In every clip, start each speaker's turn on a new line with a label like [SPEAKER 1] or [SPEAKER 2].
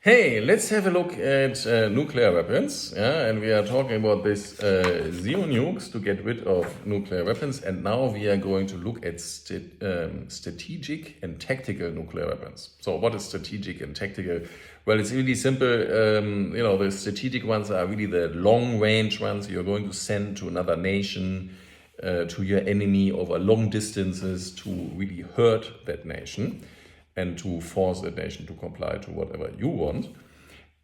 [SPEAKER 1] Hey, let's have a look at nuclear weapons. Yeah, and we are talking about this zero nukes to get rid of nuclear weapons. And now we are going to look at strategic and tactical nuclear weapons. So, what is strategic and tactical? Well, it's really simple. The strategic ones are really the long-range ones you're going to send to another nation, to your enemy over long distances to really hurt that nation and to force that nation to comply to whatever you want.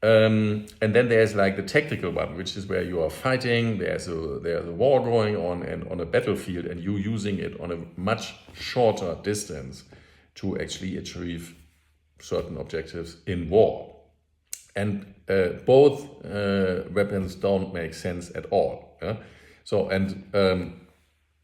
[SPEAKER 1] And then there's like the tactical one, which is where you are fighting, there's a war going on and on a battlefield, and you using it on a much shorter distance to actually achieve certain objectives in war. And both weapons don't make sense at all. Yeah?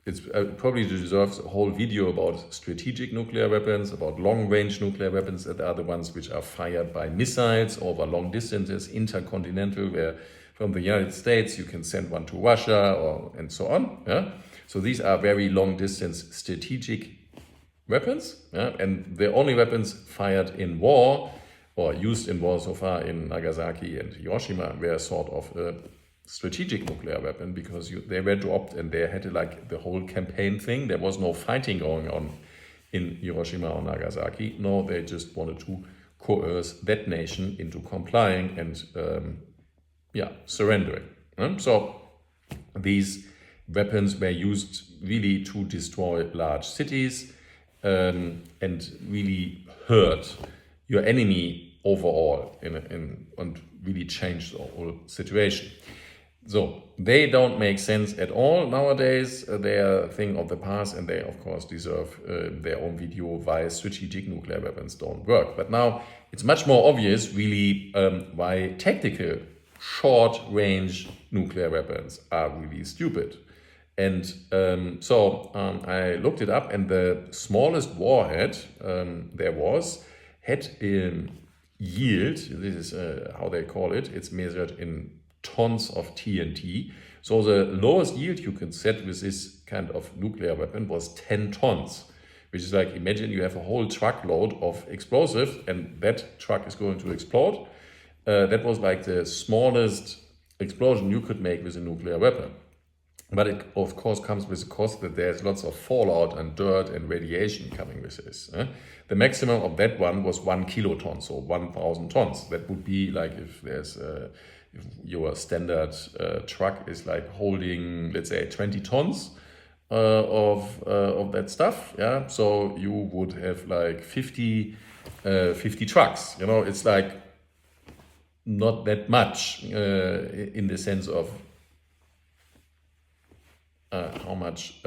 [SPEAKER 1] It probably deserves a whole video about strategic nuclear weapons, about long-range nuclear weapons that are the ones which are fired by missiles over long distances, intercontinental, where from the United States you can send one to Russia and so on. Yeah? So these are very long-distance strategic weapons, yeah? And the only weapons fired in war or used in war so far in Nagasaki and Hiroshima were sort of strategic nuclear weapon, because they were dropped and they had like the whole campaign thing. There was no fighting going on in Hiroshima or Nagasaki. No, they just wanted to coerce that nation into complying and surrendering. So these weapons were used really to destroy large cities and really hurt your enemy overall and really change the whole situation. So they don't make sense at all nowadays. They are a thing of the past, and they of course deserve their own video why strategic nuclear weapons don't work. But now it's much more obvious really why tactical short-range nuclear weapons are really stupid. And I looked it up, and the smallest warhead there had yield, this is how they call it, it's measured in tons of TNT. So the lowest yield you can set with this kind of nuclear weapon was 10 tons, which is like, imagine you have a whole truckload of explosives and that truck is going to explode. That was like the smallest explosion you could make with a nuclear weapon. But it of course comes with the cost that there's lots of fallout and dirt and radiation coming with this. The maximum of that one was 1 kiloton, so 1,000 tons. That would be like if your standard truck is like holding, let's say, 20 tons of that stuff. Yeah, so you would have like 50 trucks. It's like not that much in the sense of how much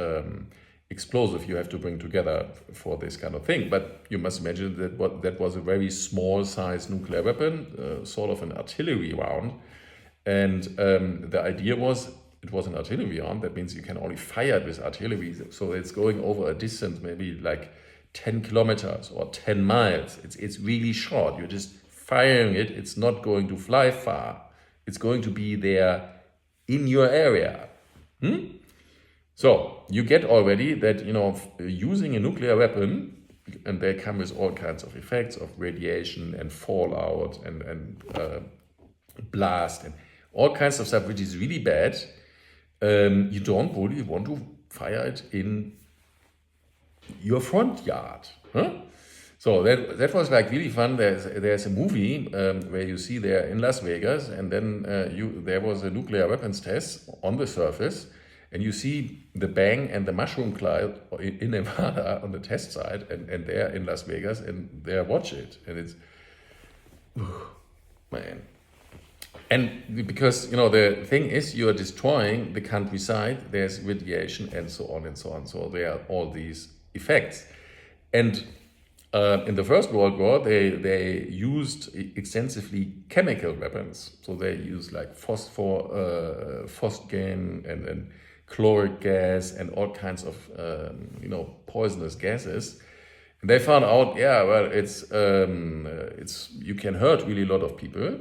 [SPEAKER 1] explosive you have to bring together for this kind of thing. But you must imagine that was a very small size nuclear weapon, sort of an artillery round. And the idea was, it was an artillery round. That means you can only fire it with artillery. So it's going over a distance, maybe like 10 kilometers or 10 miles. It's really short. You're just firing it. It's not going to fly far. It's going to be there in your area. So you get already that, using a nuclear weapon, and they come with all kinds of effects of radiation and fallout and blast and all kinds of stuff, which is really bad. You don't really want to fire it in your front yard. So that was like really fun. There's a movie where you see there in Las Vegas, and then there was a nuclear weapons test on the surface, and you see the bang and the mushroom cloud in Nevada on the test site, and they're in Las Vegas, and they watch it, and it's, man. And because, the thing is, you are destroying the countryside, there's radiation and so on and so on. So there are all these effects. And in the First World War, they used extensively chemical weapons. So they used like phosgene and chloric gas and all kinds of, poisonous gases. And they found out, it's you can hurt really a lot of people.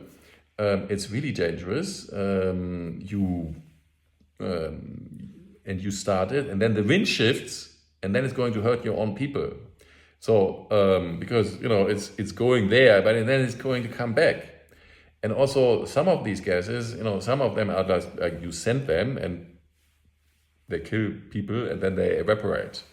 [SPEAKER 1] It's really dangerous. You start it, and then the wind shifts, and then it's going to hurt your own people. So because it's going there, but then it's going to come back. And also some of these gases, some of them are like you send them and they kill people and then they evaporate.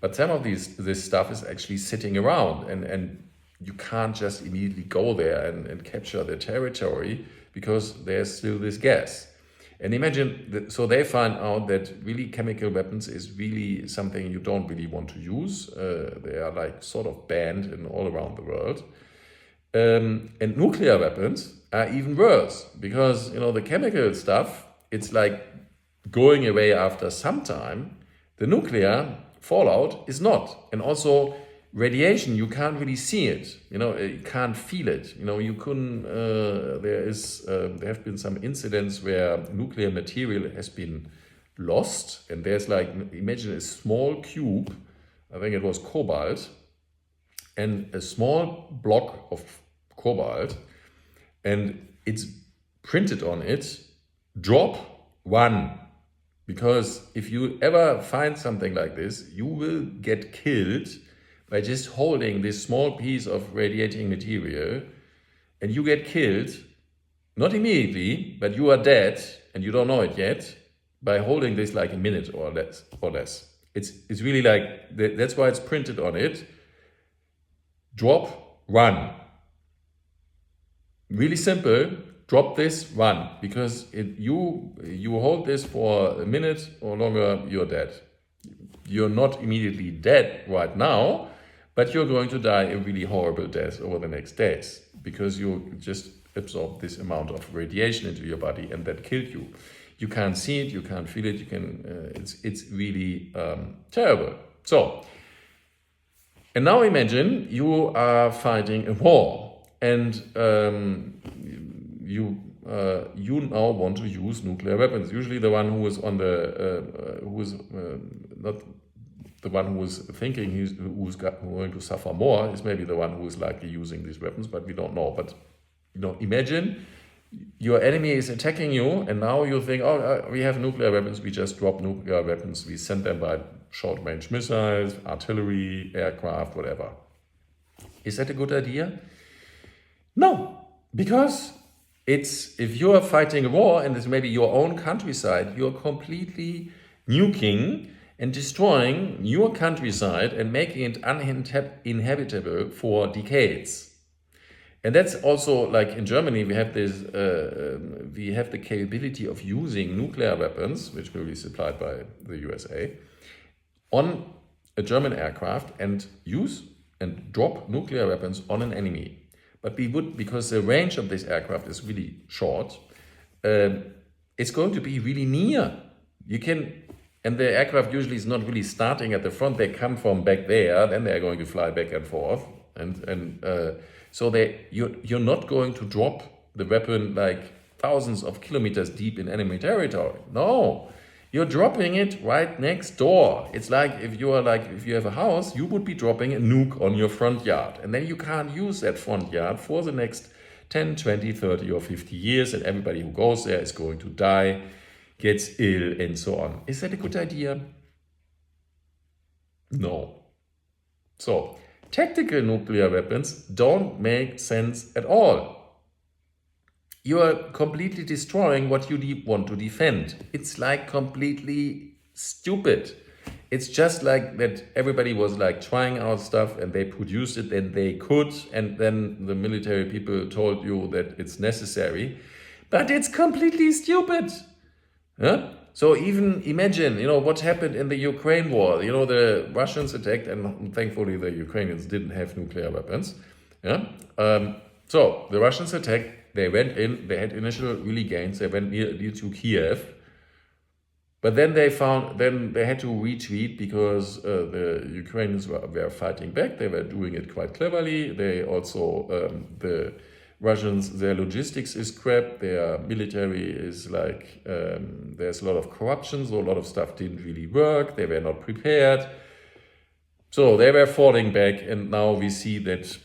[SPEAKER 1] But some of this stuff is actually sitting around, and you can't just immediately go there and capture the territory because there's still this gas. And imagine that, so they find out that really chemical weapons is really something you don't really want to use. They are like sort of banned in all around the world. And nuclear weapons are even worse because, the chemical stuff, it's like going away after some time. The nuclear fallout is not. And also radiation, you can't really see it, you can't feel it. You couldn't, there have been some incidents where nuclear material has been lost. And there's like, imagine a small cube, I think it was cobalt, and a small block of cobalt, and it's printed on it, drop 1. Because if you ever find something like this, you will get killed by just holding this small piece of radiating material, and you get killed, not immediately, but you are dead, and you don't know it yet, by holding this like a minute or less. It's really like, that's why it's printed on it, drop 1. Really simple, drop this, run, because you hold this for a minute or longer, you're dead. You're not immediately dead right now, but you're going to die a really horrible death over the next days because you just absorb this amount of radiation into your body and that killed you. You can't see it, you can't feel it, it's really terrible. So, and now imagine you are fighting a war. And you now want to use nuclear weapons. Usually, the one who is on the not the one who is thinking who's going to suffer more is maybe the one who is likely using these weapons, but we don't know. But imagine your enemy is attacking you, and now you think, we have nuclear weapons. We just drop nuclear weapons. We send them by short-range missiles, artillery, aircraft, whatever. Is that a good idea? No, because if you are fighting a war and it's maybe your own countryside, you're completely nuking and destroying your countryside and making it uninhabitable for decades. And that's also like in Germany, we have the capability of using nuclear weapons, which will be supplied by the USA, on a German aircraft and use and drop nuclear weapons on an enemy. But we would, because the range of this aircraft is really short, it's going to be really near. And the aircraft usually is not really starting at the front. They come from back there, then they're going to fly back and forth. So you're not going to drop the weapon like thousands of kilometers deep in enemy territory. No, you're dropping it right next door. It's like if you have a house, you would be dropping a nuke on your front yard. And then you can't use that front yard for the next 10, 20, 30 or 50 years. And everybody who goes there is going to die, gets ill and so on. Is that a good idea? No. So, tactical nuclear weapons don't make sense at all. You are completely destroying what you want to defend. It's like completely stupid. It's just like that everybody was like trying out stuff and they produced it and they could, and then the military people told you that it's necessary, but it's completely stupid. Huh? So even imagine, what happened in the Ukraine war. The Russians attacked, and thankfully the Ukrainians didn't have nuclear weapons. Yeah. So the Russians attacked. They went in. They had initial really gains. They went near to Kiev, but then they had to retreat because the Ukrainians were fighting back. They were doing it quite cleverly. They also the Russians, their logistics is crap. Their military is like there's a lot of corruption. So a lot of stuff didn't really work. They were not prepared. So they were falling back, and now we see that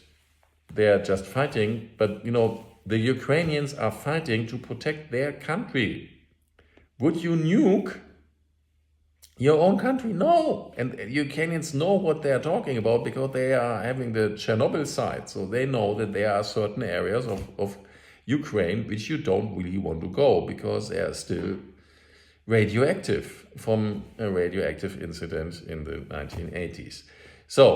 [SPEAKER 1] they are just fighting. But the Ukrainians are fighting to protect their country. Would you nuke your own country? No. And Ukrainians know what they are talking about because they are having the Chernobyl site. So they know that there are certain areas of Ukraine, which you don't really want to go because they are still radioactive from a radioactive incident in the 1980s. So,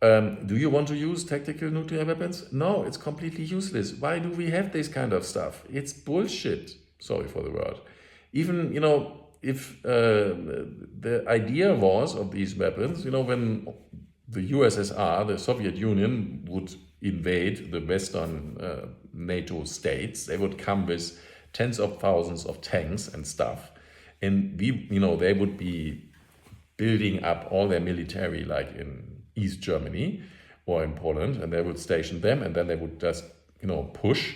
[SPEAKER 1] do you want to use tactical nuclear weapons? No, it's completely useless. Why do we have this kind of stuff? It's bullshit. Sorry for the word. Even, if the idea was of these weapons, when the USSR, the Soviet Union, would invade the Western NATO states, they would come with tens of thousands of tanks and stuff. And they would be building up all their military like in East Germany or in Poland, and they would station them, and then they would just, push.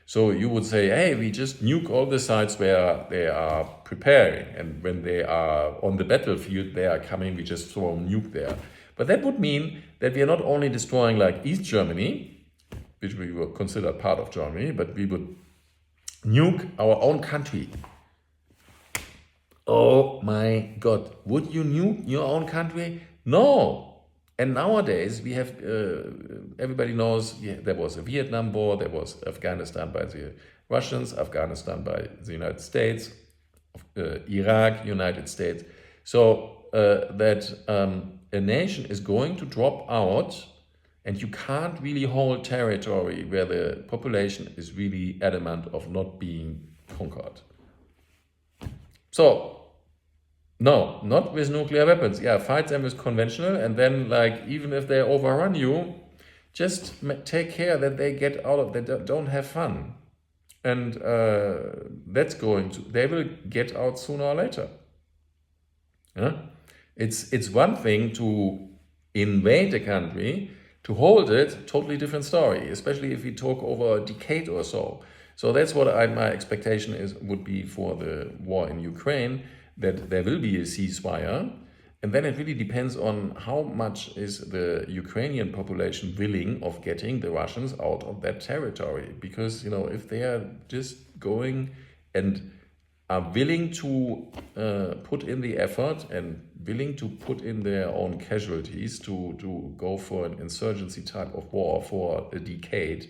[SPEAKER 1] So you would say, hey, we just nuke all the sites where they are preparing, and when they are on the battlefield, they are coming, we just throw a nuke there. But that would mean that we are not only destroying like East Germany, which we would consider part of Germany, but we would nuke our own country. Oh my God, would you nuke your own country? No. And nowadays we have, everybody knows there was a Vietnam War, there was Afghanistan by the Russians, Afghanistan by the United States, Iraq, United States. So that a nation is going to drop out, and you can't really hold territory where the population is really adamant of not being conquered. So, no, not with nuclear weapons. Yeah, fight them with conventional, and then even if they overrun you, just take care that they get out of, they don't have fun. And they will get out sooner or later. Yeah? It's one thing to invade a country, to hold it, totally different story, especially if we talk over a decade or so. So that's what my expectation would be for the war in Ukraine, that there will be a ceasefire. And then it really depends on how much is the Ukrainian population willing of getting the Russians out of that territory. Because, if they are just going and are willing to put in the effort and willing to put in their own casualties to go for an insurgency type of war for a decade,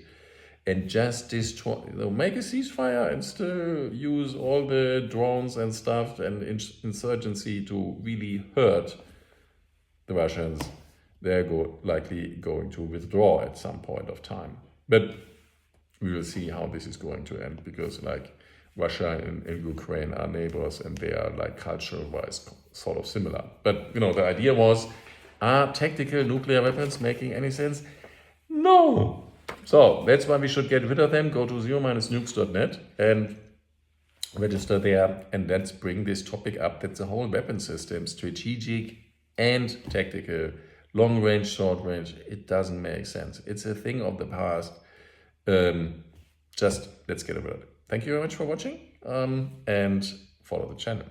[SPEAKER 1] and just destroy, make a ceasefire and still use all the drones and stuff and insurgency to really hurt the Russians, they're likely going to withdraw at some point of time. But we will see how this is going to end, because Russia and Ukraine are neighbors, and they are cultural-wise sort of similar. But the idea was, are tactical nuclear weapons making any sense? No. So that's why we should get rid of them. Go to zero-nukes.net and register there. And let's bring this topic up, that the whole weapon system, strategic and tactical, long range, short range, it doesn't make sense. It's a thing of the past. Just let's get rid of it. Thank you very much for watching, and follow the channel.